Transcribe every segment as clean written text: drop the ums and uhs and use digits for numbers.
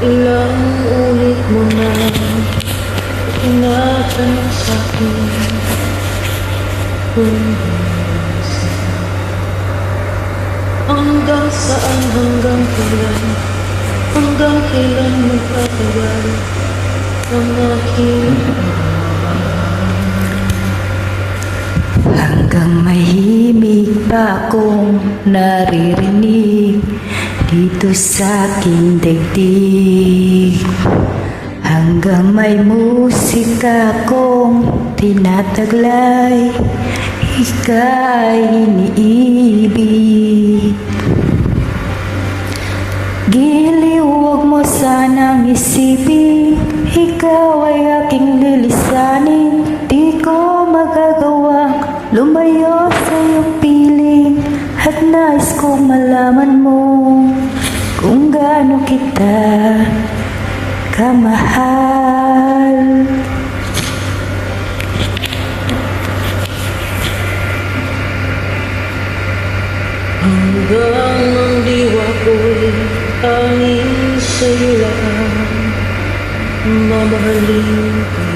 Ilang ulit mo na tinatanong sa'kin kung hanggang saan, hanggang kailan magtatagal ang aking hanggang mahimig pa akong naririnig dito sa aking daigdig, hanggang may musika akong tinataglay, ika'y iniibig. Giliw, huwag mo sanang isipin, ikaw ay aking lilisanin. Di ko magagawang lumayo sa iyong piling, at nais kong malaman mo kung gaano kita kamahal. Hanggang ang diwa ko'y tanging sa'yo lang mamahalin ko.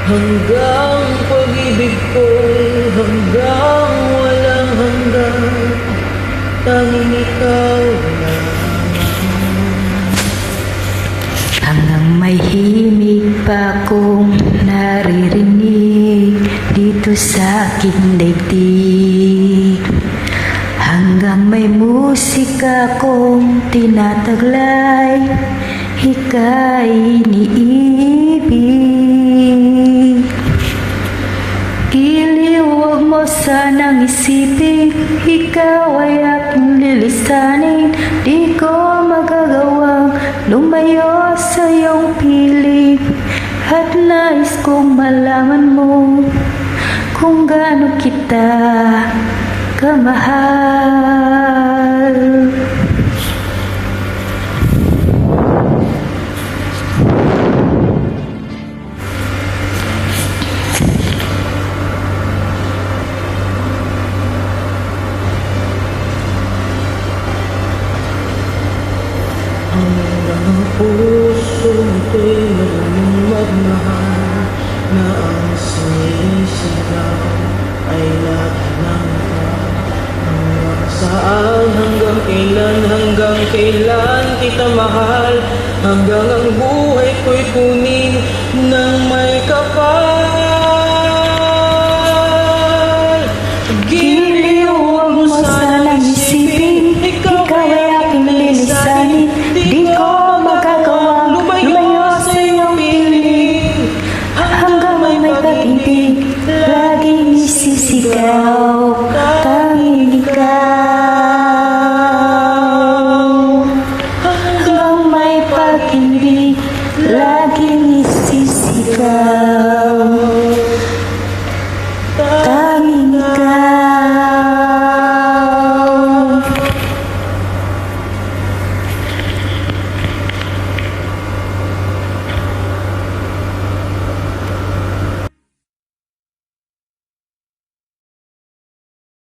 Hanggang pag-ibig ko'y hanggang walang hanggan, tanging ikaw lang. Hanggang may himig pa akong naririnig dito sa aking daigdig, hanggang may musika akong tinataglay, ika'y iniibig. Giliw, huwag mo sanang isipin, ikaw ay aking lilisanin. Di ko magagawang lumayo sa iyong piling, at nais kong malaman mo kung gaano kita kamahal. Hanggang ang puso mo'y marunong magmahal, na ang sinisigaw ay lagi ng hanggang saan, hanggang kailan kita mahal, hanggang ang buhay ko'y kunin ng may kapal.